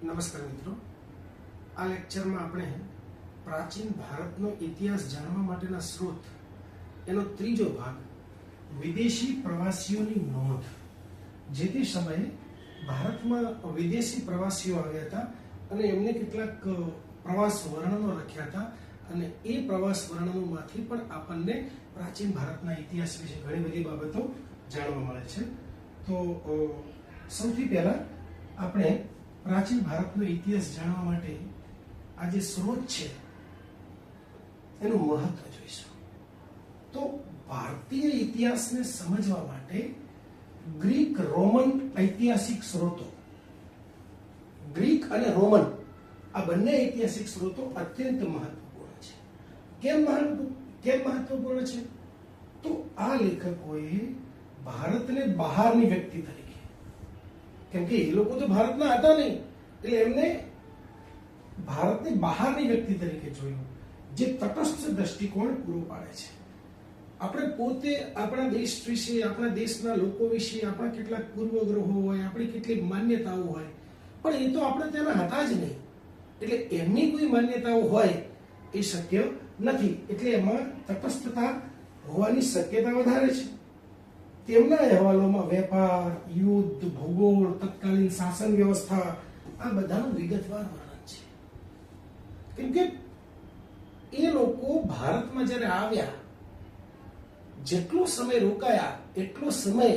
નમસ્કાર મિત્રો, આ લેક્ચરમાં આપણે પ્રાચીન ભારતનો ઇતિહાસ જાણવા માટેના સ્ત્રોત એનો ત્રીજો ભાગ વિદેશી પ્રવાસીઓની નોંધ. જે તે સમયે ભારતમાં વિદેશી પ્રવાસીઓ આવ્યા હતા અને એમને કેટલાક પ્રવાસ વર્ણનો લખ્યા હતા અને એ પ્રવાસ વર્ણનોમાંથી પણ આપણને પ્રાચીન ભારતના ઇતિહાસ વિશે ઘણી બધી બાબતો જાણવા મળે છે. તો સૌથી પહેલા આપણે પ્રાચીન ભારતનો ઇતિહાસ જાણવા માટે આ જે સ્ત્રોત છે એનું મહત્વ જોઈશું. તો ભારતીય ઇતિહાસને સમજવા માટે ગ્રીક રોમન ઐતિહાસિક સ્ત્રોતો, ગ્રીક અને રોમન આ બંને ઐતિહાસિક સ્ત્રોતો અત્યંત મહત્વપૂર્ણ છે. કેમ મહત્વપૂર્ણ છે? તો આ લેખકોએ ભારતને બહારની વ્યક્તિ તરીકે, કેમ કે એ લોકો તો ભારતના હતા નહીં, એટલે એમને ભારતની બહારની વ્યક્તિ તરીકે જોયું, જે તટસ્થ દ્રષ્ટિકોણ પૂરો પાડે છે. આપણે પોતે આપણા દેશ વિશે, આપણા દેશના લોકો વિશે આપણા કેટલાક પૂર્વગ્રહો હોય, આપણી કેટલીક માન્યતાઓ હોય, પણ એ તો આપણે તેના હતા જ નહીં, એટલે એમની કોઈ માન્યતાઓ હોય એ શક્ય નથી. એટલે એમાં તટસ્થતા હોવાની શક્યતા વધારે છે. તેમના અહેવાલોમાં વેપાર, યુદ્ધ, ભૂગોળ, તત્કાલીન શાસન વ્યવસ્થા આ બધાનું વિગતવાર વર્ણન છે. કેમ કે એ લોકો ભારતમાં જ્યારે આવ્યા, જેટલો સમય રોકાયા એટલો સમય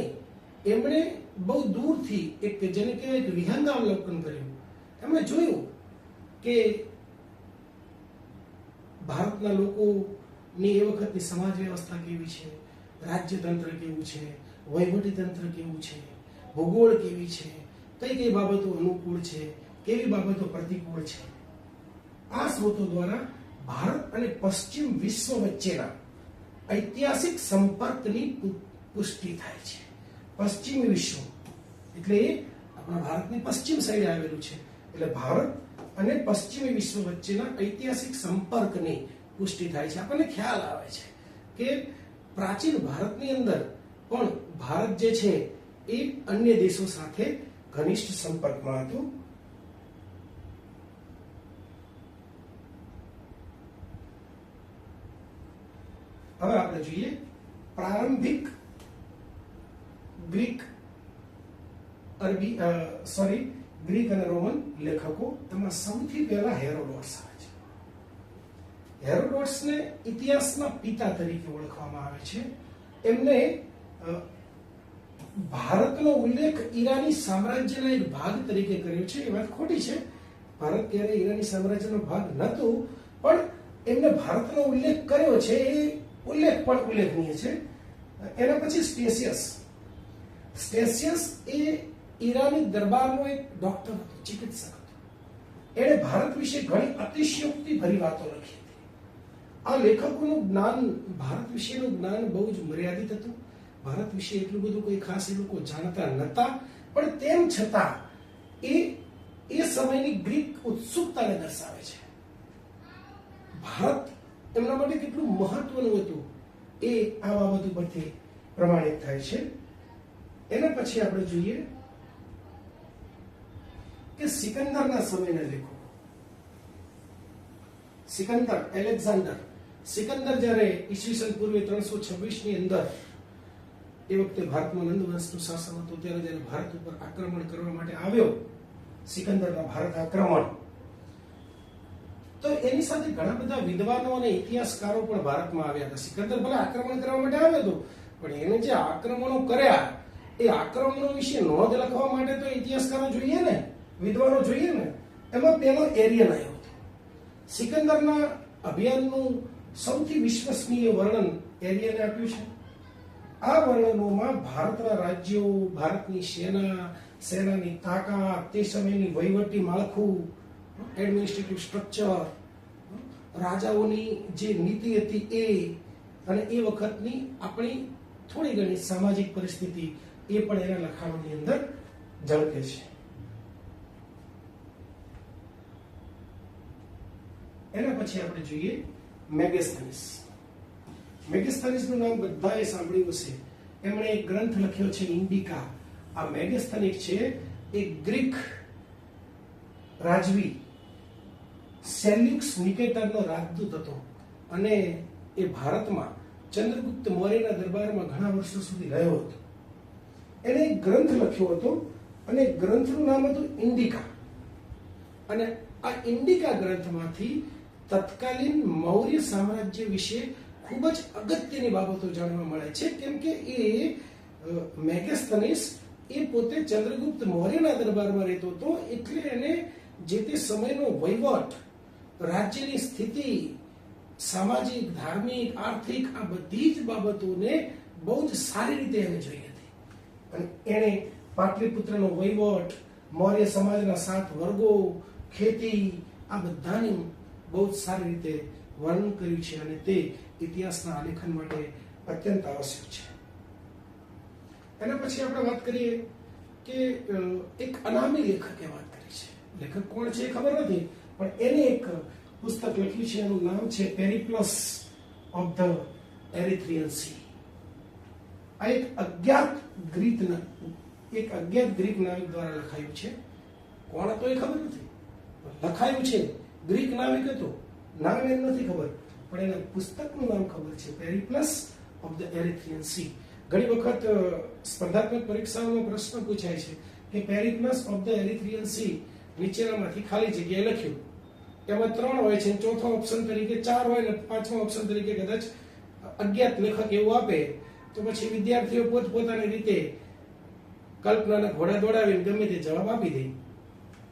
એમણે બહુ દૂરથી એક જેને કહેવાય એક વિહંગાવલોકન કર્યું. એમણે જોયું કે ભારતના લોકોની એ વખતની સમાજ વ્યવસ્થા કેવી છે, રાજ્યતંત્ર કેવું છે, વહીવટી તંત્ર કેવું છે, ભૂગોળ કેવી છે, કઈ કઈ બાબતો અનુકૂળ છે, કેવી બાબતો પ્રતિકૂળ છે. આ સ્ત્રોતો દ્વારા ભારત અને પશ્ચિમ વિશ્વ વચ્ચેના ઐતિહાસિક સંપર્કની પુષ્ટિ થાય છે. પશ્ચિમી વિશ્વ એટલે આપણા ભારતની પશ્ચિમ સાઈડે આવેલું છે, એટલે ભારત અને પશ્ચિમી વિશ્વ વચ્ચેના ઐતિહાસિક સંપર્કની પુષ્ટિ થાય છે. આપણને ખ્યાલ આવે છે કે પ્રાચીન ભારતની અંદર પણ ભારત જે છે એ અન્ય દેશો સાથે ઘનિષ્ઠ સંપર્કમાં હતું. હવે આપણે જોઈએ પ્રારંભિક ગ્રીક અને રોમન લેખકો. એમાં સૌથી પહેલા હેરોડોટસ આવે છે. હેરોડોટસને ઇતિહાસના પિતા તરીકે ઓળખવામાં આવે છે. એમને ભારતનો ઉલ્લેખ ઈરાની સામ્રાજ્યના એક ભાગ તરીકે કર્યો છે. એ વાત ખોટી છે. ભારત ત્યારે ઈરાની સામ્રાજ્યનો ભાગ નહોતું, પણ એમને ભારતનો ઉલ્લેખ કર્યો છે. એ ઉલ્લેખ પણ ઉલ્લેખનીય છે. એના પછી સ્ટેસિયસ એ ઈરાની દરબારનો એક ડોક્ટર હતો, ચિકિત્સક હતો. એણે ભારત વિશે ઘણી અતિશયોક્તિ ભરી વાતો લખી હતી. આ લેખકોનું જ્ઞાન, ભારત વિશેનું જ્ઞાન બહુ જ મર્યાદિત હતું. ભારત વિશે એટલું બધું કોઈ ખાસ એ લોકો જાણતા નહોતા, પણ તેમ છતાં એ સમયની ગ્રીક ઉત્સુકતાને દર્શાવે છે. ભારત એમના માટે કેટલું મહત્વનું હતું એ આ બાબત ઉપરથી પ્રમાણિત થાય છે. એના પછી આપણે જોઈએ કે સિકંદરના સમયના લેખો. સિકંદર જ્યારે ઈસવીસન પૂર્વે 326 ની અંદર, એ વખતે ભારતમાં નંદ વંશનું શાસન હતું, ત્યારે જ્યારે ભારત ઉપર આક્રમણ કરવા માટે આવ્યો સિકંદરના ભારત આક્રમણ, તો એની સાથે ઘણા બધા વિદ્વાનો અને ઇતિહાસકારો પણ ભારતમાં આવ્યા હતા. સિકંદર ભલે આક્રમણ કરવા માટે આવ્યો હતો, પણ એને જે આક્રમણો કર્યા એ આક્રમણો વિશે નોંધ લખવા માટે તો ઇતિહાસકારો જોઈએ ને, વિદ્વાનો જોઈએ ને. એમાં પેલો એરિયન આવ્યો હતો. સિકંદરના અભિયાનનું સૌથી વિશ્વસનીય વર્ણન એરિયને આપ્યું છે. આ વર્ણનોમાં ભારતના રાજ્યો, ભારતની સેનાની તાકાત, તે સમયની વહીવટી માળખું, એડમિનિસ્ટ્રેટિવ સ્ટ્રક્ચર, રાજાઓની જે નીતિ હતી એ, અને એ વખતની આપણી થોડી ઘણી સામાજિક પરિસ્થિતિ એ પણ એના લખાણોની અંદર ઝળકે છે. એના પછી આપણે જોઈએ મેગેસ્થનીસનું નામ બધાએ સાંભળ્યું હશે. એમણે એક ગ્રંથ લખ્યો છે ઇન્ડિકા. આ મેગેસ્થનીક છે એ ગ્રીક રાજવી સેલ્યુક્સ નિકેટરનો રાજદૂત હતો અને એ ભારતમાં ચંદ્રગુપ્ત મૌર્યના દરબારમાં ઘણા વર્ષો સુધી રહ્યો હતો. એણે એક ગ્રંથ લખ્યો હતો અને ગ્રંથનું નામ હતું ઇન્ડિકા. અને આ ઇન્ડિકા ગ્રંથમાંથી તત્કાલીન મૌર્ય સામ્રાજ્ય વિશે ખૂબ જ અગત્યની બાબતો જાણવા મળે છે, કેમ કે એ મેગેસ્થનીસ એ પોતે ચંદ્રગુપ્ત મૌર્યના દરબારમાં રહેતો હતો, એટલે એને જે તે સમયનો વહીવટ, રાજ્યની સ્થિતિ, સામાજિક, ધાર્મિક, આર્થિક આ બધી જ બાબતોને બહુ જ સારી રીતે એને જોઈ હતી. અને એણે પાટલીપુત્રનો વહીવટ, મૌર્ય સમાજના 7 વર્ગો, ખેતી આ બધાની બહુ જ સારી રીતે વર્ણન કર્યું છે અને તે ઇતિહાસના આલેખન માટે અત્યંત આવશ્યક છે. એના પછી આપણે વાત કરીએ કે એક અનામી લેખકે વાત કરી છે. લેખક કોણ છે એ ખબર નથી, પણ એને એક પુસ્તક લખ્યું છે, એનું નામ છે પેરિપ્લસ ઓફ ધ એરિથ્રિયન સી. આ એક અજ્ઞાત ગ્રીક નાવિક દ્વારા લખાયું છે. કોણ હતો એ ખબર નથી, લખાયું છે ગ્રીક નાવિક હતો, નામ એમ નથી ખબર, પણ એના પુસ્તકનું નામ ખબર છે, પેરિપ્લસ ઓફ ધ એરિથ્રિયન સી. ઘણી વખત સ્પર્ધાત્મક પરીક્ષાઓમાં પ્રશ્ન પૂછાય છે કે પેરિપ્લસ ઓફ ધ એરિથ્રિયન સી નીચેનામાંથી ખાલી જગ્યાએ લખ્યું. એમાં 3 હોય છે, ચોથો ઓપ્શન તરીકે 4 હોય ને 5મો ઓપ્શન તરીકે કદાચ અજ્ઞાત લેખક એવું આપે, તો પછી વિદ્યાર્થીઓ પોતપોતાની રીતે કલ્પનાના ઘોડા દોડાવીને ગમે તે જવાબ આપી દે.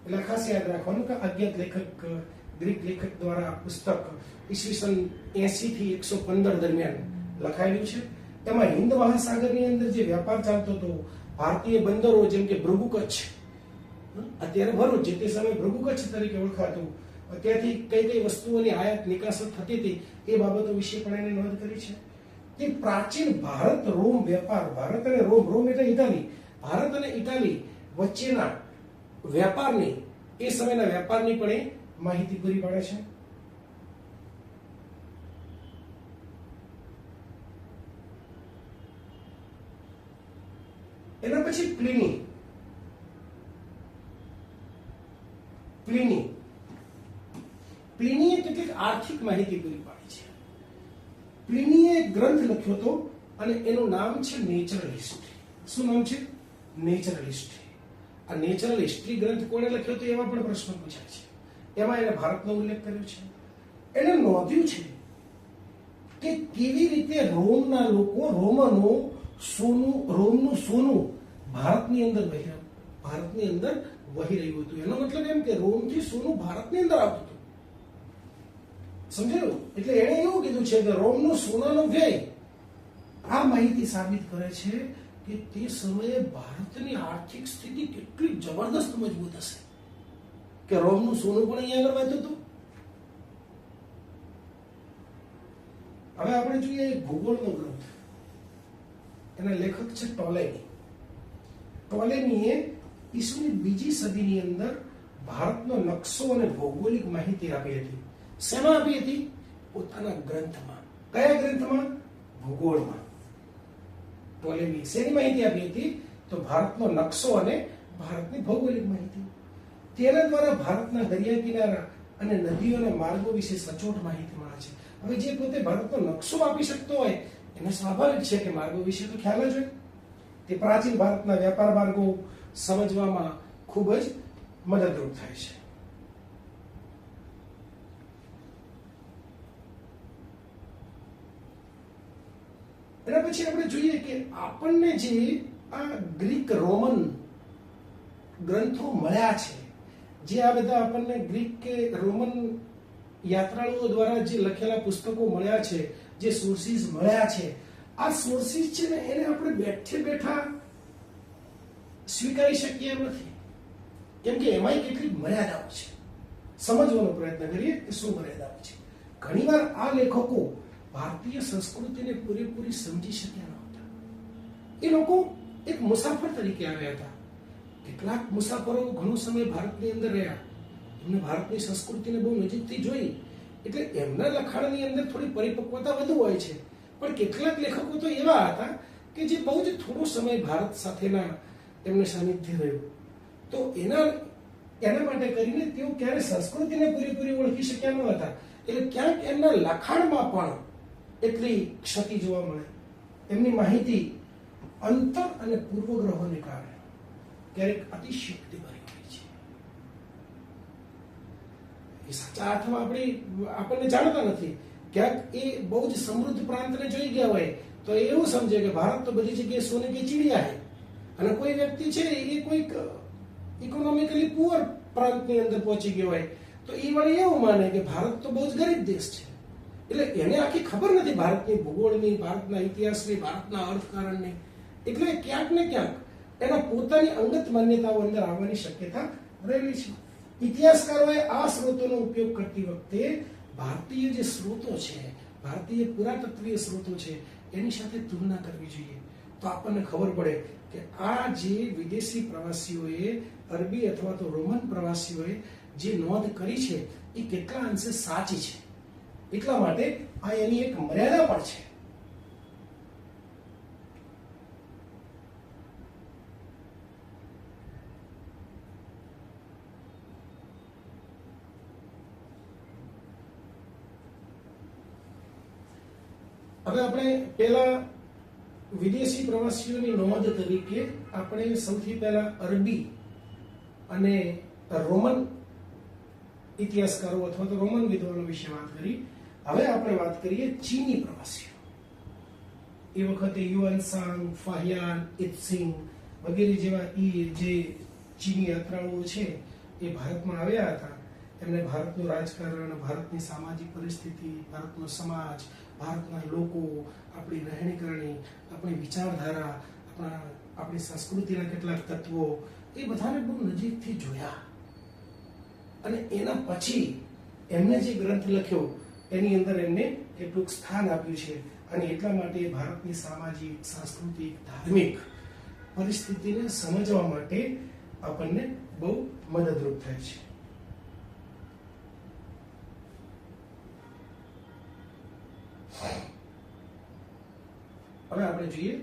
એટલે ખાસ યાદ રાખવાનું કે અજ્ઞાત લેખક, ગ્રીક લેખક દ્વારા પુસ્તક ઈસવીસન 80 થી 115 દરમિયાન લખાયેલું છે. એમાં હિન્દ મહાસાગરની અંદર જે વ્યાપાર ચાલતો હતો, ભારતીય બંદરો જેમ કે ભૃગુ કચ્છ, અત્યારે ભરૂચ, જે તે સમયે ભૃગુ કચ્છ તરીકે ઓળખાતું, ત્યાંથી કઈ કઈ વસ્તુઓની આયાત નિકાસ થતી હતી એ બાબતો વિશે પણ એને નોંધ કરી છે. તે પ્રાચીન ભારત રોમ વેપાર, ભારત અને રોમ એટલે ઇટાલી, ભારત અને ઇટાલી વચ્ચેના વ્યાપારની, એ સમયના વ્યાપારની પણ એ માહિતી પૂરી પાડે છે. એના પછી પ્લિનીએ કેટલીક આર્થિક માહિતી પૂરી પાડી છે. પ્લિનીએ એક ગ્રંથ લખ્યો હતો અને એનું નામ છે નેચરલ હિસ્ટ્રી. શું નામ છે? Natural history. આ નેચરલ હિસ્ટ્રી ગ્રંથ કોણે લખ્યો હતો એવા પણ પ્રશ્નો પૂછાય છે. એમાં એને ભારતનો ઉલ્લેખ કર્યો છે. એને નોંધ્યું છે કે કેવી રીતે રોમના લોકો, રોમનો રોમનું સોનું ભારતની અંદર વહી રહ્યું હતું. એનો મતલબ એમ કે રોમથી સોનું ભારતની અંદર આવતું હતું. સમજાયું? એટલે એણે એવું કીધું છે કે રોમનો સોનાનો વ્યય આ માહિતી સાબિત કરે છે કે તે સમયે ભારતની આર્થિક સ્થિતિ કેટલી જબરદસ્ત મજબૂત હશે કે રોમનું સોનું પણ અહીંયા આગળ વહેતું હતું. હવે આપણે જોઈએ ભૂગોળનો ગ્રંથ. એના લેખક છે ટોલેમી. ટોલેમીએ ઈસવીની 2જી સદીની અંદર ભારતનો નકશો અને ભૌગોલિક માહિતી આપી હતી. શેમાં આપી હતી? પોતાના ગ્રંથમાં. કયા ગ્રંથમાં? ભૂગોળમાં. ટોલેમી શેની માહિતી આપી હતી? તો ભારતનો નકશો અને ભારતની ભૌગોલિક માહિતી. તેના દ્વારા ભારતના દરિયા કિનારા અને નદીઓના માર્ગો વિશે સચોટ માહિતી મળે છે. હવે જે પોતે ભારતનો નકશો આપી શકતો હોય એને સ્વાભાવિક છે કે માર્ગો વિશે તો ખ્યાલ જ હોય. તે પ્રાચીન ભારતના વ્યાપાર માર્ગો સમજવામાં ખૂબ જ મદદરૂપ થાય છે. એના પછી આપણે જોઈએ કે આપણને જે આ ગ્રીક રોમન ગ્રંથો મળ્યા છે, જે આ બધા આપણને ગ્રીક કે રોમન યાત્રાળુઓ દ્વારા જે લખેલા પુસ્તકો મળ્યા છે, જે સોર્સિસ મળ્યા છે, આ સોર્સિસ છે ને એને આપણે બેઠે બેઠા સ્વીકારી શકીએ એમ નથી, કેમ કે એમાંય કેટલીક મર્યાદાઓ છે. સમજવાનો પ્રયત્ન કરીએ કે શું મર્યાદાઓ છે. ઘણીવાર આ લેખકો ભારતીય સંસ્કૃતિને પૂરેપૂરી સમજી શક્યા નહોતા. એ લોકો એક મુસાફર તરીકે આવ્યા હતા. કેટલાક મુસાફરો ઘણો સમય ભારતની અંદર રહ્યા, એમને ભારતની સંસ્કૃતિને બહુ નજીકથી જોઈ, એટલે એમના લખાણની અંદર થોડી પરિપક્વતા વધુ હોય છે. પણ કેટલાક લેખકો તો એવા હતા કે જે બહુ જ થોડો સમય ભારત સાથેના એમને સાનિધ્ય રહ્યું, તો એના એના માટે કરીને તેઓ ક્યારે સંસ્કૃતિને પૂરેપૂરી ઓળખી શક્યા ન હતા. એટલે ક્યાંક એમના લખાણમાં પણ એટલી ક્ષતિ જોવા મળે. એમની માહિતી અંતર અને પૂર્વગ્રહોને કારણે ક્યારેક અતિશયોક્તિ ભરી હોય છે. એ સાચા અર્થમાં આપણને જાણતા નથી. ક્યાંક એ બહુ જ સમૃદ્ધ પ્રાંતને જોઈ ગયા હોય તો એવું સમજે કે ભારત તો બધી જગ્યાએ સોને કી ચીડિયા है, અને કોઈ વ્યક્તિ છે એ કોઈક ઇકોનોમિકલી પુઅર પ્રાંતની અંદર પહોંચી ગયો હોય તો એ વળી એવું માને કે ભારત તો બહુ જ ગરીબ દેશ છે. એટલે એને આખી ખબર નથી ભારતની ભૂગોળની, ભારતના ઇતિહાસની, ભારતના અર્થકારણની. એટલે ક્યાંક ને ક્યાંક એના પોતાની અંગત માન્યતાઓ અંદર આવવાની શક્યતા રહેલી છે. ઇતિહાસકારોએ આ સ્ત્રોતોનો ઉપયોગ કરતી વખતે ભારતીય જે સ્ત્રોતો છે, ભારતીય પુરાતત્વીય સ્ત્રોતો છે, એની સાથે તુલના કરવી જોઈએ. તો આપણને ખબર પડે કે આ જે વિદેશી પ્રવાસીઓએ, અરબી અથવા તો રોમન પ્રવાસીઓએ જે નોંધ કરી છે એ કેટલા અંશે સાચી છે. એટલા માટે આ એની એક મર્યાદા પણ છે. હવે આપણે પહેલા વિદેશી પ્રવાસીઓની નોંધ તરીકે આપણે સૌથી પહેલા અરબી અને રોમન ઇતિહાસકારો અથવા તો રોમન વિદ્વાનો વિશે વાત કરી. હવે આપણે વાત કરીએ ચીની પ્રવાસીઓ. એ વખતે યુઆન સાંગ, ફાહિયાન, ઇત્સિંગ વગેરે જેવા જે ચીની યાત્રાળુઓ છે એ ભારતમાં આવ્યા હતા. એમને ભારતનું રાજકારણ, ભારતની સામાજિક પરિસ્થિતિ, ભારતનો સમાજ, ભારતના લોકો, આપણી રહેણીકરણી, આપણી વિચારધારા, આપણી સંસ્કૃતિના કેટલાક તત્વો એ બધાને બહુ નજીકથી જોયા. અને એના પછી એમને જે ગ્રંથ લખ્યો એની અંદર એમને કેટલુંક સ્થાન આપ્યું છે. અને એટલા માટે ભારતની સામાજિક, સાંસ્કૃતિક, ધાર્મિક પરિસ્થિતિને સમજવા માટે આપણને બહુ મદદરૂપ થાય છે. હવે આપણે જોઈએ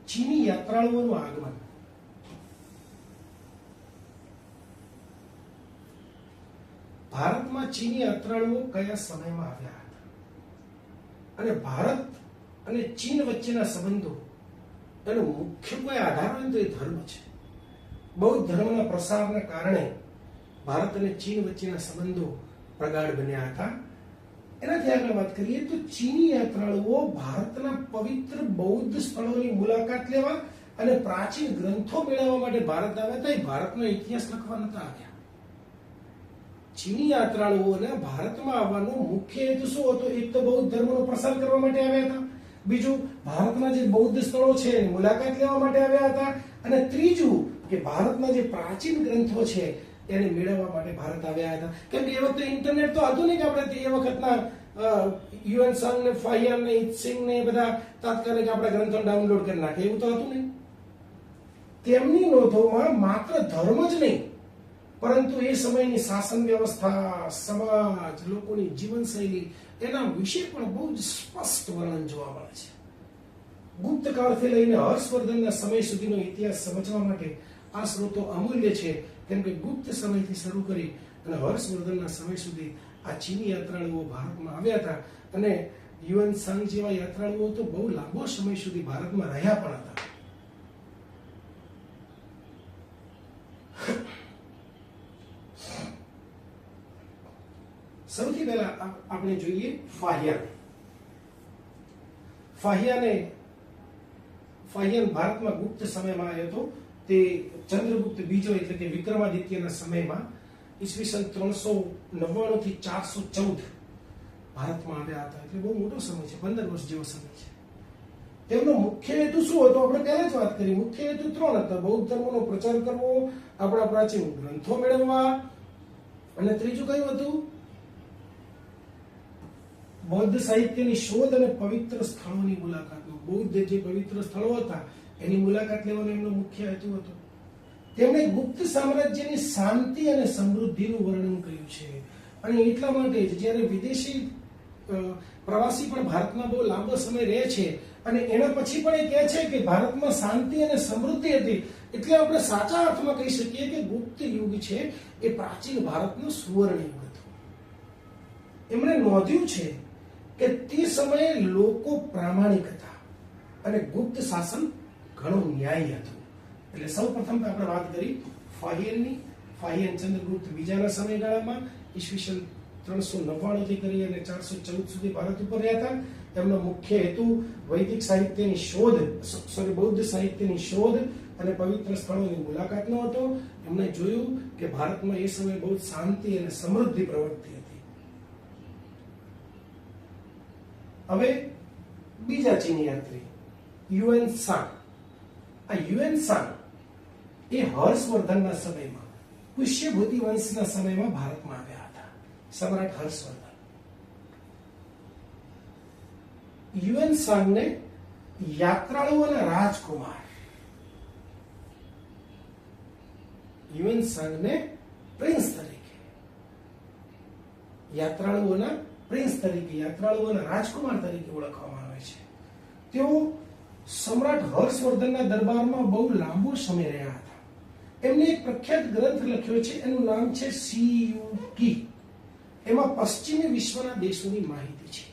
ચીની યાત્રાળુઓનું આગમન. ભારતમાં ચીની યાત્રાળુઓ કયા સમયમાં આવ્યા હતા અને ભારત અને ચીન વચ્ચેના સંબંધો એનો મુખ્ય કોઈ આધાર હોય તો એ ધર્મ છે. બૌદ્ધ ધર્મના પ્રસારના કારણે ભારત અને ચીન વચ્ચેના સંબંધો પ્રગાઢ બન્યા હતા. એનાથી આગળ વાત કરીએ તો ચીની યાત્રાળુઓ ભારતના પવિત્ર બૌદ્ધ સ્થળોની મુલાકાત લેવા અને પ્રાચીન ગ્રંથો મેળવવા માટે ભારત આવ્યા હતા. એ ભારતનો ઇતિહાસ લખવા નતા આવ્યા. ચીની યાત્રાળુઓને ભારતમાં આવવાનો મુખ્ય હેતુ શું હતો? એક તો બૌદ્ધ ધર્મનો પ્રસાર કરવા માટે આવ્યા હતા, બીજું ભારતના જે બૌદ્ધ સ્થળો છે એની મુલાકાત લેવા માટે આવ્યા હતા, અને ત્રીજું કે ભારતના જે પ્રાચીન ગ્રંથો છે એને મેળવવા માટે ભારત આવ્યા હતા. કેમ કે એ વખતે ઇન્ટરનેટ તો હતું નહીં કે આપણે એ વખતના યુએન સંઘ ને, ફાહિયાન ને, ઇત્સિંગ ને બધા તાત્કાલિક આપણા ગ્રંથો ડાઉનલોડ કરી નાખે એવું તો હતું નહીં. તેમની નોંધોમાં માત્ર ધર્મ જ નહીં પરંતુ એ સમયની શાસન વ્યવસ્થા, સમાજ, લોકોની જીવનશૈલી એના વિશે પણ બહુ જ સ્પષ્ટ વર્ણન જોવા મળે છે. ગુપ્ત કાળથી લઈને હર્ષવર્ધનના સમય સુધીનો ઇતિહાસ સમજવા માટે આ સ્ત્રોતો અમૂલ્ય છે. કેમ કે ગુપ્ત સમયથી શરૂ કરી અને હર્ષવર્ધનના સમય સુધી આ ચીની યાત્રાળુઓ ભારતમાં આવ્યા હતા. અને યુએન સંઘ જેવા યાત્રાળુઓ તો બહુ લાંબો સમય સુધી ભારતમાં રહ્યા પણ હતા. સૌથી પહેલા આપણે જોઈએ ફાહિયાન. ફાહિયાન ભારતમાં ગુપ્ત સમયમાં આવ્યો હતો. તે ચંદ્રગુપ્ત બીજો એટલે કે વિક્રમાદિત્યના સમયમાં ઈસવીસન 399 થી 414 ભારતમાં આવ્યા હતા. એટલે બહુ મોટો સમય છે, 15 વર્ષ જેવો સમય છે. તેમનો મુખ્ય હેતુ શું હતો? આપણે પહેલા જ વાત કરી. મુખ્ય હેતુ 3 હતા: બૌદ્ધ ધર્મનો પ્રચાર કરવો, આપણા પ્રાચીન ગ્રંથો મેળવવા, અને ત્રીજું કયું હતું? બૌદ્ધ સાહિત્યની શોધ અને પવિત્ર સ્થળોની મુલાકાતનો. બૌદ્ધ જે પવિત્ર સ્થળો હતા એની મુલાકાત લેવાનો એમનો મુખ્ય હેતુ હતો. તેમણે ગુપ્ત સામ્રાજ્યની શાંતિ અને સમૃદ્ધિનું વર્ણન કર્યું છે. અને એટલા માટે જ જ્યારે વિદેશી પ્રવાસી પણ ભારતમાં બહુ લાંબો સમય રહે છે અને એના પછી પણ એ કહે છે કે ભારતમાં શાંતિ અને સમૃદ્ધિ હતી, એટલે આપણે સાચા અર્થમાં કહી શકીએ કે ગુપ્ત યુગ છે એ પ્રાચીન ભારતનો સુવર્ણ યુગ હતો. એમણે નોંધ્યું છે કે તે સમયે લોકો પ્રામાણિક હતા અને ગુપ્ત શાસન ઘણું ન્યાયી હતું. એટલે સૌપ્રથમ તો આપણે વાત કરી ફાહિયનની. ફાહિયન ચંદ્રગુપ્ત બીજાના સમયગાળામાં ઈસવીસન 399 થી કરી અને 414 સુધી ભારત ઉપર રહ્યા હતા. એમનો મુખ્ય હેતુ વૈદિક સાહિત્યની શોધ, બૌદ્ધ સાહિત્યની શોધ અને પવિત્ર સ્થળોની મુલાકાતનો હતો. એમણે જોયું કે ભારતમાં એ સમયે બહુ શાંતિ અને સમૃદ્ધિ પ્રવર્તી હતી. હવે બીજા ચીની યાત્રી યુએન સાંગ. આ યુએન સાંગ એ હર્ષવર્ધનના સમયમાં, પુષ્યભૂતિ વંશના સમયમાં ભારતમાં આવ્યા હતા. સમ્રાટ હર્ષવર્ધન. યુએન સાંગને યાત્રાળુઓના રાજકુમાર, યુએન સાંગને પ્રિન્સ તરીકે, યાત્રાળુઓના પ્રિન્સ તરીકે, યાત્રાળુઓના રાજકુમાર તરીકે ઓળખવામાં આવે છે. તેઓ સમ્રાટ હર્ષવર્ધનના દરબારમાં બહુ લાંબો સમય રહ્યા હતા. એમને એક પ્રખ્યાત ગ્રંથ લખ્યો છે, એનું નામ છે સીયુકી. એમાં પશ્ચિમી વિશ્વના દેશોની માહિતી છે,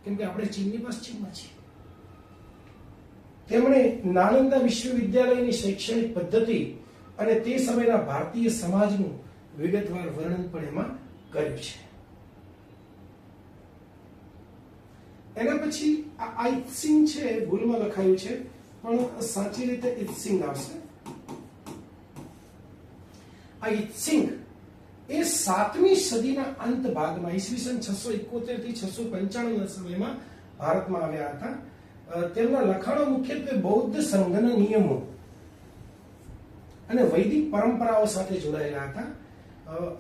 કેમ કે આપણે ચીનની પશ્ચિમમાં છીએ. તેમણે નાલંદા વિશ્વવિદ્યાલયની શૈક્ષણિક પદ્ધતિ અને તે સમયના ભારતીય સમાજનું વિગતવાર વર્ણન પણ એમાં કર્યું છે. એના પછી આ આઈત્સિંગ છે, ભૂલમાં લખાયું છે પણ સાચી રીતે ઇત્સિંગ આવશે. આ ઇત્સિંગ એ 7મી સદીના અંત ભાગમાં ઈસવીસન 671 થી 695 ના સમયમાં ભારતમાં આવ્યા હતા. તેમના લખાણો મુખ્યત્વે બૌદ્ધ સંઘના નિયમો અને વૈદિક પરંપરાઓ સાથે જોડાયેલા હતા.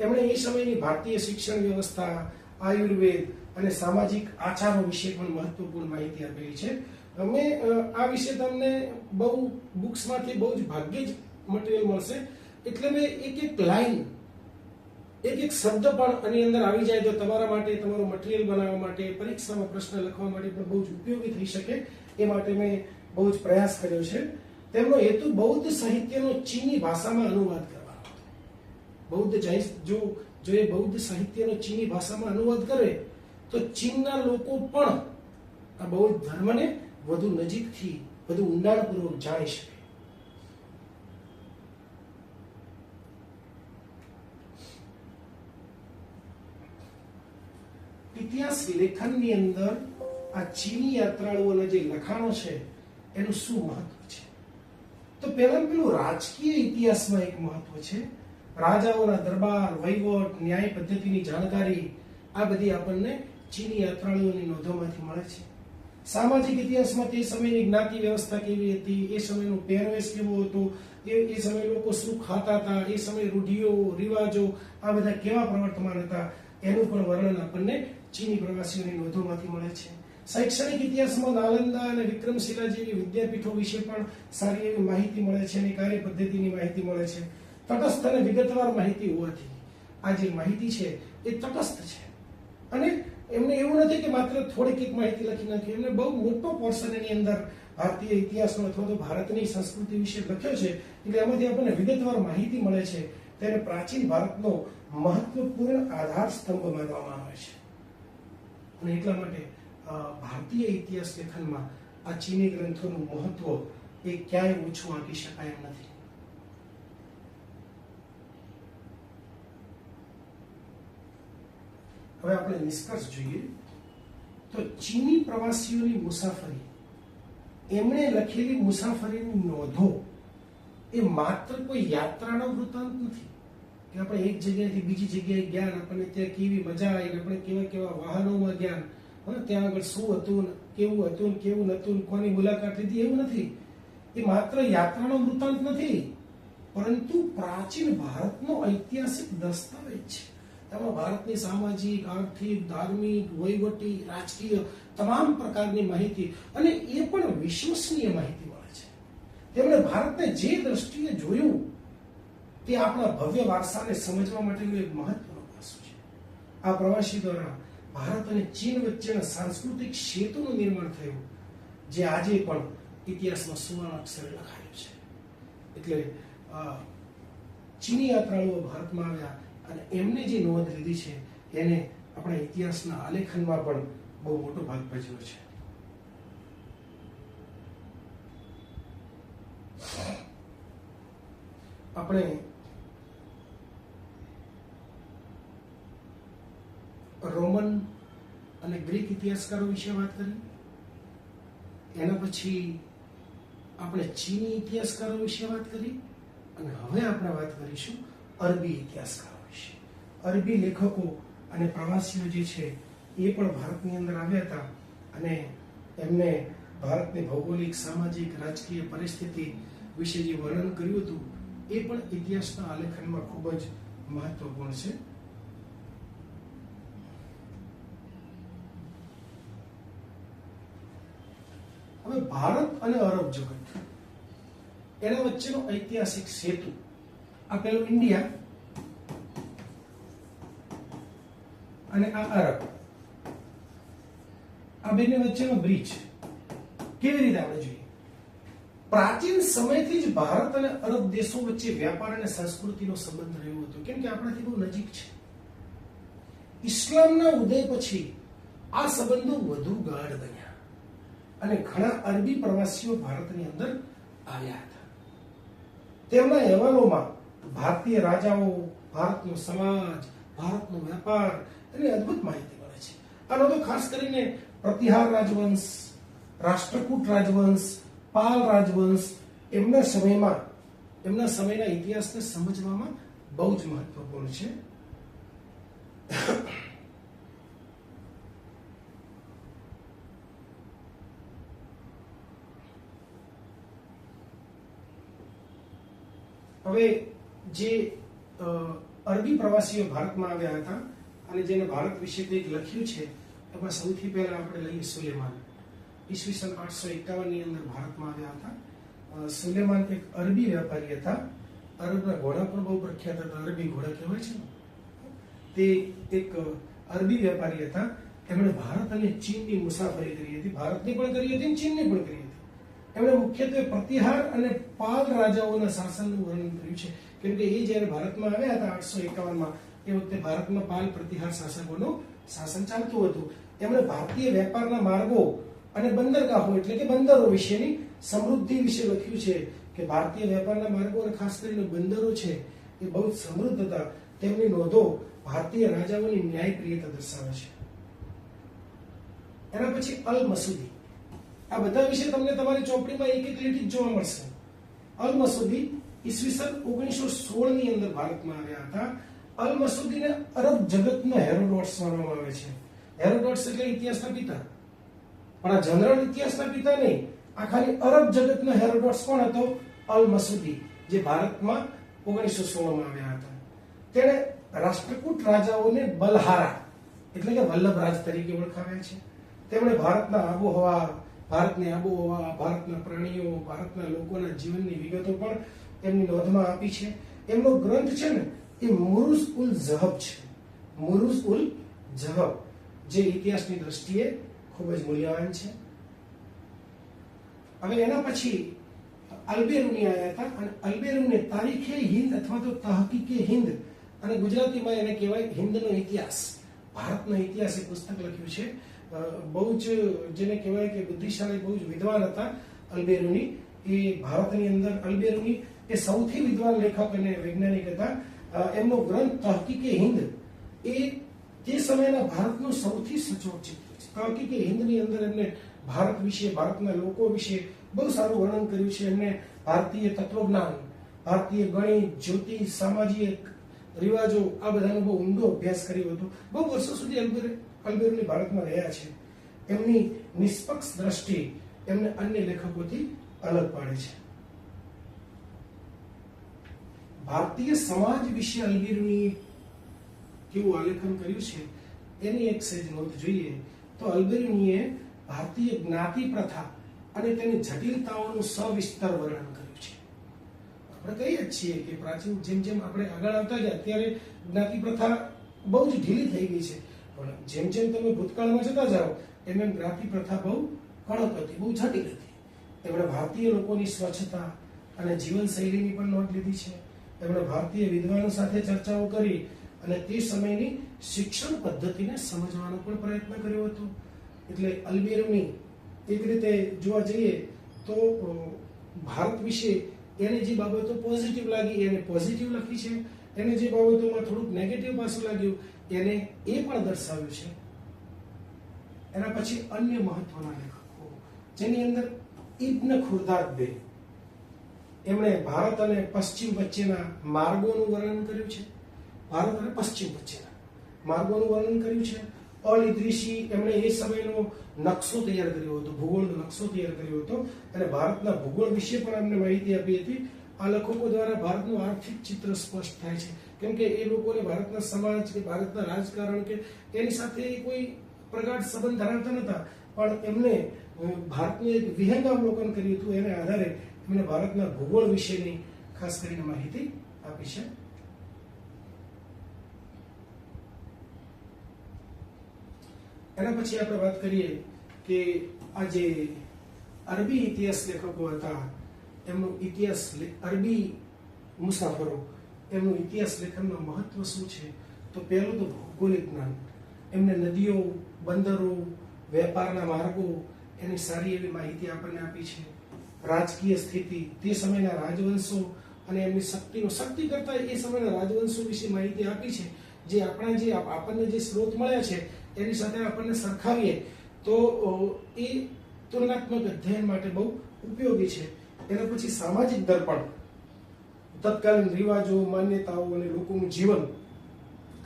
એમણે એ સમયની ભારતીય શિક્ષણ વ્યવસ્થા, આયુર્વેદ અને સામાજિક આચારો વિશે પણ મહત્વપૂર્ણ માહિતી આપેલી છે. મેં આ વિશે તમને બહુ બુક્સમાંથી બહુ જ ભાગ્યે જ મટીરિયલ મળશે, એટલે મેં એક એક લાઈન, એક એક શબ્દ પણ આની અંદર આવી જાય તો તમારા માટે, તમારું મટીરિયલ બનાવવા માટે, પરીક્ષામાં પ્રશ્ન લખવા માટે પણ બહુ જ ઉપયોગી થઈ શકે એ માટે મેં બહુ જ પ્રયાસ કર્યો છે. તેમનો હેતુ બૌદ્ધ સાહિત્યનો ચીની ભાષામાં અનુવાદ કરવાનો હતો. જો એ બૌદ્ધ સાહિત્યનો ચીની ભાષામાં અનુવાદ કરે તો ચીનના લોકો પણ આ બૌદ્ધ ધર્મને વધુ નજીકથી, વધુ ઊંડાણપૂર્વક જાણી શકે. ઇતિહાસ લેખનની અંદર આ ચીની યાત્રાળુઓના જે લખાણો છે એનું શું મહત્વ છે? તો પેલું રાજકીય ઇતિહાસમાં એક મહત્વ છે. રાજાઓના દરબાર, વહીવટ, ન્યાય પદ્ધતિની જાણકારી, આ બધી આપણને ચીની યાત્રાળુઓની નોંધોમાંથી મળે છે. સામાજિક ઇતિહાસમાં તે સમયની જ્ઞાતિ વ્યવસ્થા કેવી હતી, એ સમયનો પહેરવેશ કેવો હતો, એ સમયે લોકો શું ખાતા હતા, એ સમયે રૂઢિઓ, રિવાજો આ બધા કેવા પ્રવર્તમાન હતા, એનું પણ વર્ણન આપણને ચીની પ્રવાસીઓની નોંધોમાંથી મળે છે. શૈક્ષણિક ઇતિહાસમાં નાલંદા અને વિક્રમશિલા જેવી વિદ્યાપીઠો વિશે પણ સારી એવી માહિતી મળે છે અને કાર્ય પદ્ધતિની માહિતી મળે છે. તટસ્થ અને વિગતવાર માહિતી હોવાથી આ જે માહિતી છે એ તટસ્થ છે અને એમને એવું નથી કે માત્ર થોડીક એક માહિતી લખી નાખી. એમને બહુ મોટો પોર્શન એની અંદર ભારતીય ઇતિહાસનો અથવા તો ભારતની સંસ્કૃતિ વિશે લખ્યો છે, એટલે એમાંથી આપણને વિગતવાર માહિતી મળે છે. તેને પ્રાચીન ભારતનો મહત્વપૂર્ણ આધાર સ્તંભ માનવામાં આવે છે અને એટલા માટે ભારતીય ઇતિહાસ લેખનમાં આ ચીની ગ્રંથોનું મહત્વ એ ક્યાંય ઓછું આપી શકાય એમ નથી. હવે આપણે નિષ્કર્ષ જોઈએ તો ચીની પ્રવાસીઓની મુસાફરી, એમણે લખેલી મુસાફરીની નોંધો એ માત્ર કોઈ યાત્રાનો વૃત્તાંત નથી કે આપણે એક જગ્યાએથી બીજી જગ્યાએ ગયા, આપણને ત્યાં કેવી મજા આવી, આપણે કેવા કેવા વાહનોમાં ગયા, ત્યાં આગળ શું હતું, કેવું નહોતું, કોની મુલાકાત લીધી, એવું નથી. એ માત્ર યાત્રાનો વૃત્તાંત નથી, પરંતુ પ્રાચીન ભારતનો ઐતિહાસિક દસ્તાવેજ છે. તેમાં ભારતની સામાજિક, આર્થિક, ધાર્મિક, વહીવટી, રાજકીય તમામ પ્રકારની માહિતી અને એ પણ વિશ્વસનીય માહિતી મળે છે. તેમણે ભારતને જે દ્રષ્ટિએ જોયું તે આપણા ભવ્ય વારસાને સમજવા માટેનું એક મહત્વનું પાસું છે. આ પ્રવાસી દ્વારા ભારત અને ચીન વચ્ચેના સાંસ્કૃતિક સેતુનું નિર્માણ થયું, જે આજે પણ ઇતિહાસમાં સુવર્ણ અક્ષરે લખાયું છે. એટલે ચીની યાત્રાળુઓ ભારતમાં આવ્યા અને એમને જે નોંધ લીધી છે એને આપણા ઇતિહાસના આલેખનમાં પણ બહુ મોટો ભાગ ભજવ્યો છે. આપણે રોમન અને ગ્રીક ઇતિહાસકારો વિશે વાત કરી, એના પછી આપણે ચીની ઇતિહાસકારો વિશે વાત કરી અને હવે આપણે વાત કરીશું અરબી ઇતિહાસકારો વિશે. અરબી લેખકો અને પ્રવાસીઓ જે છે એ પણ ભારતની અંદર આવ્યા હતા અને એમને ભારતની ભૌગોલિક, સામાજિક, રાજકીય પરિસ્થિતિ વિશે જે વર્ણન કર્યું હતું એ પણ ઇતિહાસના આલેખનમાં ખૂબ જ મહત્વપૂર્ણ છે. હવે ભારત અને અરબ જગત એના વચ્ચેનો ઐતિહાસિક સેતુ, આ પેલું ઇન્ડિયા અને આ અરબ, આ બંને વચ્ચેનો બ્રિજ કેવી રીતે આપણે જોઈએ? પ્રાચીન સમયથી જ ભારત અને અરબ દેશો વચ્ચે વ્યાપાર અને સંસ્કૃતિનો સંબંધ રહ્યો હતો, કેમ કે આપણાથી બહુ નજીક છે. ઇસ્લામના ઉદય પછી આ સંબંધો વધુ ગાઢ બન્યા અને ઘણા અરબી પ્રવાસીઓ ભારતની અંદર આવ્યા હતા. તેમના અહેવાલોમાં ભારતીય રાજાઓ, ભારતનો સમાજ, ભારતનો વેપાર એની અદ્ભુત માહિતી મળે છે. આનો તો ખાસ કરીને પ્રતિહાર રાજવંશ, રાષ્ટ્રકૂટ રાજવંશ, પાલ રાજવંશ એમના સમયના ઇતિહાસને સમજવામાં બહુ જ મહત્વપૂર્ણ છે. હવે જે અરબી પ્રવાસીઓ ભારતમાં આવ્યા હતા અને જેને ભારત વિશે કંઈક લખ્યું છે એમાં સૌથી પહેલા આપણે લઈએ સુલેમાન. ઈસવીસન 851 ની અંદર ભારતમાં આવ્યા હતા. સુલેમાન એક અરબી વેપારી હતા. અરબના ઘોડા પણ બહુ પ્રખ્યાત હતા, અરબી ઘોડા કહેવાય છે. તે એક અરબી વેપારી હતા. એમણે ભારત અને ચીનની મુસાફરી કરી હતી. ભારતની પણ કરી હતી અને ચીનની પણ કરી હતી. એમણે મુખ્યત્વે પ્રતિહાર અને પાલ રાજાઓના શાસનનું વર્ણન કર્યું છે, કેમ કે એ જ્યારે ભારતમાં આવ્યા હતા 851માં એ વખતે ભારતમાં પાલ પ્રતિહાર શાસકોનું શાસન ચાલતું હતું. એમણે ભારતીય વેપારના માર્ગો અને બંદરગાહો એટલે કે બંદરો વિશેની સમૃદ્ધિ વિશે લખ્યું છે કે ભારતીય વેપારના માર્ગો અને ખાસ કરીને બંદરો છે એ બહુ સમૃદ્ધ હતા. તેમની નોંધો ભારતીય રાજાઓની ન્યાયપ્રિયતા દર્શાવે છે. એના પછી અલ મસૂદી, આ બધા વિશે તમને તમારી ચોપડીમાં એક એક લીટી જોવા મળશે. અલ મસૂદી ઈસવીસન 1916 ની અંદર ભારતમાં આવ્યા હતા. અલ મસૂદીને અરબ જગતનો હેરોડોટ્સ માનવામાં આવે છે. હેરોડોટ્સ એટલે ઇતિહાસના પિતા, પણ આ જનરલ ઇતિહાસના પિતા નહીં, આ ખાલી અરબ જગતનો હેરોડોટ્સ કોણ હતો? અલ મસૂદી, જે ભારતમાં 1916 માં આવ્યા હતા. તેણે રાષ્ટ્રકૂટ રાજાઓને બલહારા એટલે કે વલ્લભરાજ તરીકે ઓળખાવ્યા છે. તેમણે ભારતના આબોહવા, ભારતના પ્રાણીઓ, ભારતના લોકોના જીવનની વિગતો પણ એમની નોંધમાં આપી છે. એમનો ગ્રંથ છે ને એ મુરુઝ ઉલ ઝહબ છે. મુરુઝ ઉલ ઝહબ જે ઇતિહાસની દ્રષ્ટિએ ખૂબ જ મૂલ્યવાન છે. હવે એના પછી અલ્બેરુની આવ્યા હતા અને અલ્બેરુને તારીખે હિન્દ અથવા તો તહકીકે હિન્દ અને ગુજરાતીમાં એને કહેવાય હિન્દનો ઇતિહાસ, ભારતનો ઇતિહાસ એ પુસ્તક લખ્યું છે. બહુ જ જેને કહેવાય કે બુદ્ધિશાળી, બહુ જ વિદ્વાન હતા અલ્બેરુની. એ ભારતની અંદર અલ્બેરુની એ સૌથી વિદ્વાન લેખક અને વૈજ્ઞાનિક હતા. એમનો ગ્રંથ તહકીકે હિન્દ એ તે સમયના ભારતનું સૌથી સચોટ ચિત્ર છે. તહકીકે હિન્દની અંદર એમને ભારત વિશે, ભારતના લોકો વિશે બહુ સારું વર્ણન કર્યું છે. એમને ભારતીય તત્વજ્ઞાન, ભારતીય ગણિત, જ્યોતિષ, સામાજિક રિવાજો આ બધાનો બહુ ઊંડો અભ્યાસ કર્યો હતો. બહુ વર્ષો સુધી અલ્બેરુની ભારતમાં રહ્યા છે. એમની નિષ્પક્ષ દ્રષ્ટિ એમને અન્ય લેખકોથી અલગ પાડે છે. ભારતીય સમાજ વિશે અલ્બેરુની કેવું આલેખન કર્યું છે એની એક સહેજ નોંધ જોઈએ તો અલ્બેરુનીએ ભારતીય જ્ઞાતિ પ્રથા અને તેની જટિલતાઓનું સવિસ્તર વર્ણન કર્યું છે. આપણે કહીએ જ છીએ કે પ્રાચીન જેમ આપણે આગળ આવતા ગયા ત્યારે જ્ઞાતિ પ્રથા બહુ જ ઢીલી થઈ ગઈ છે, પણ જેમ તમે ભૂતકાળમાં જતા જાઓ એમ જ્ઞાતિ પ્રથા બહુ કડક હતી, બહુ જટિલ હતી. એમણે ભારતીય લોકોની સ્વચ્છતા, અને જીવનશૈલીની પણ નોંધ લીધી છે. એમણે ભારતીય વિદ્વાનો સાથે ચર્ચાઓ કરી અને તે સમયની શિક્ષણ પદ્ધતિને સમજવાનો પણ પ્રયત્ન કર્યો હતો. એટલે અલબેરુની એક રીતે જોવા જઈએ તો ભારત વિશે એને જે બાબતો પોઝિટિવ લાગી એને પોઝિટિવ લખી છે, એને જે બાબતોમાં થોડુંક નેગેટિવ પાસું લાગ્યું એને એ પણ દર્શાવ્યું છે. એના પછી અન્ય મહત્વના લેખકો જેની અંદર ઇબ્ન ખુરદાદ એમણે ભારત અને પશ્ચિમ વચ્ચેના માર્ગોનું વર્ણન કર્યું છે. ભારત અને પશ્ચિમ વચ્ચેના માર્ગોનું વર્ણન કર્યું છે. અલ ઇદ્રીસી એમણે એ સમયનો નકશો તૈયાર કર્યો હતો, ભૂગોળનો નકશો તૈયાર કર્યો હતો અને ભારતના ભૂગોળ વિશે પણ એમને માહિતી આપી હતી. આ લેખકો દ્વારા ભારતનું આર્થિક ચિત્ર સ્પષ્ટ થાય છે, કેમ કે એ લોકોને ભારતના સમાજ કે ભારતના રાજકારણ કે એની સાથે કોઈ પ્રગાઢ સંબંધ ધરાવતા નહોતા, પણ એમને ભારતનું એક વિહંગાવલોકન કર્યું હતું. એને આધારે એમને ભારતના ભૂગોળ વિશેની ખાસ કરીને માહિતી આપી છે. એના પછી આપણે વાત કરીએ કે આ જે અરબી ઇતિહાસ લેખકો હતા એમનો ઇતિહાસ, અરબી મુસાફરો એમનું ઇતિહાસ લેખનમાં મહત્વ શું છે, તો પહેલું તો ભૌગોલિક જ્ઞાન. એમને નદીઓ, બંદરો, વેપારના માર્ગો એની સારી એવી માહિતી આપણને આપી છે. રાજકીય સ્થિતિ, તે સમયના રાજવંશો અને એમની શક્તિ કરતા એ સમયના રાજવંશો વિશે માહિતી આપી છે. જે આપણને જે સ્ત્રોત મળ્યા છે એની સાથે આપણને સરખાવીએ તો એ તુલનાત્મક અધ્યયન માટે બહુ ઉપયોગી છે. એના પછી સામાજિક દર્પણ, તત્કાલીન રિવાજો, માન્યતાઓ અને લોકોનું જીવન,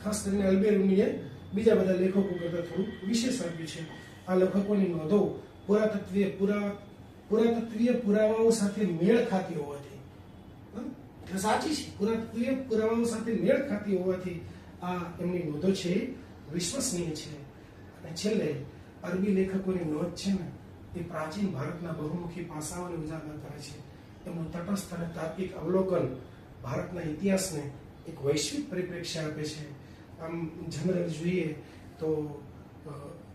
ખાસ કરીને અલબેરુનીએ બીજા બધા લેખકો કરતા થોડું વિશેષ આપ્યું છે. આ લેખકોની નોંધો પુરાતત્વીય પુરાવાઓ સાથે મેળ ખાતી હોવાથી સાચી છે, પુરાતત્વીય પુરાવાઓ સાથે મેળ ખાતી હોવાથી આ એમની નોંધો છે વિશ્વસનીય છે. અને છેલ્લે અરબી લેખકોની નોંધ છે ને એ પ્રાચીન ભારતના બહુમુખી પાસાઓને ઉજાગર કરે છે. એમનું તટસ્થ અને તાર્કિક અવલોકન ભારતના ઇતિહાસને એક વૈશ્વિક પરિપ્રેક્ષ્ય આપે છે. આમ જનરલ જોઈએ તો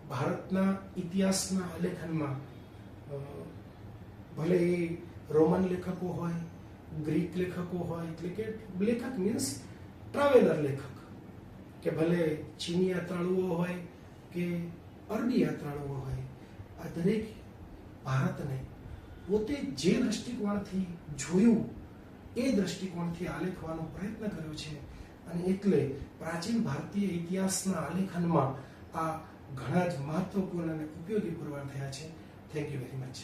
ભારતના ઇતિહાસના આલેખનમાં ભલે એ રોમન લેખકો હોય, ગ્રીક લેખકો હોય, એટલે કે લેખક મીન્સ ટ્રાવેલર લેખક, કે ભલે ચીની યાત્રાળુઓ હોય કે અરબી યાત્રાળુઓ હોય, આ દરેક ભારતને પોતે જે દ્રષ્ટિકોણથી જોયું એ દ્રષ્ટિકોણથી આલેખવાનો પ્રયત્ન કર્યો છે. અને એટલે પ્રાચીન ભારતીય ઇતિહાસના આલેખનમાં આ ઘણા જ મહત્વપૂર્ણ અને ઉપયોગી પુરવાર થયા છે. Thank you very much.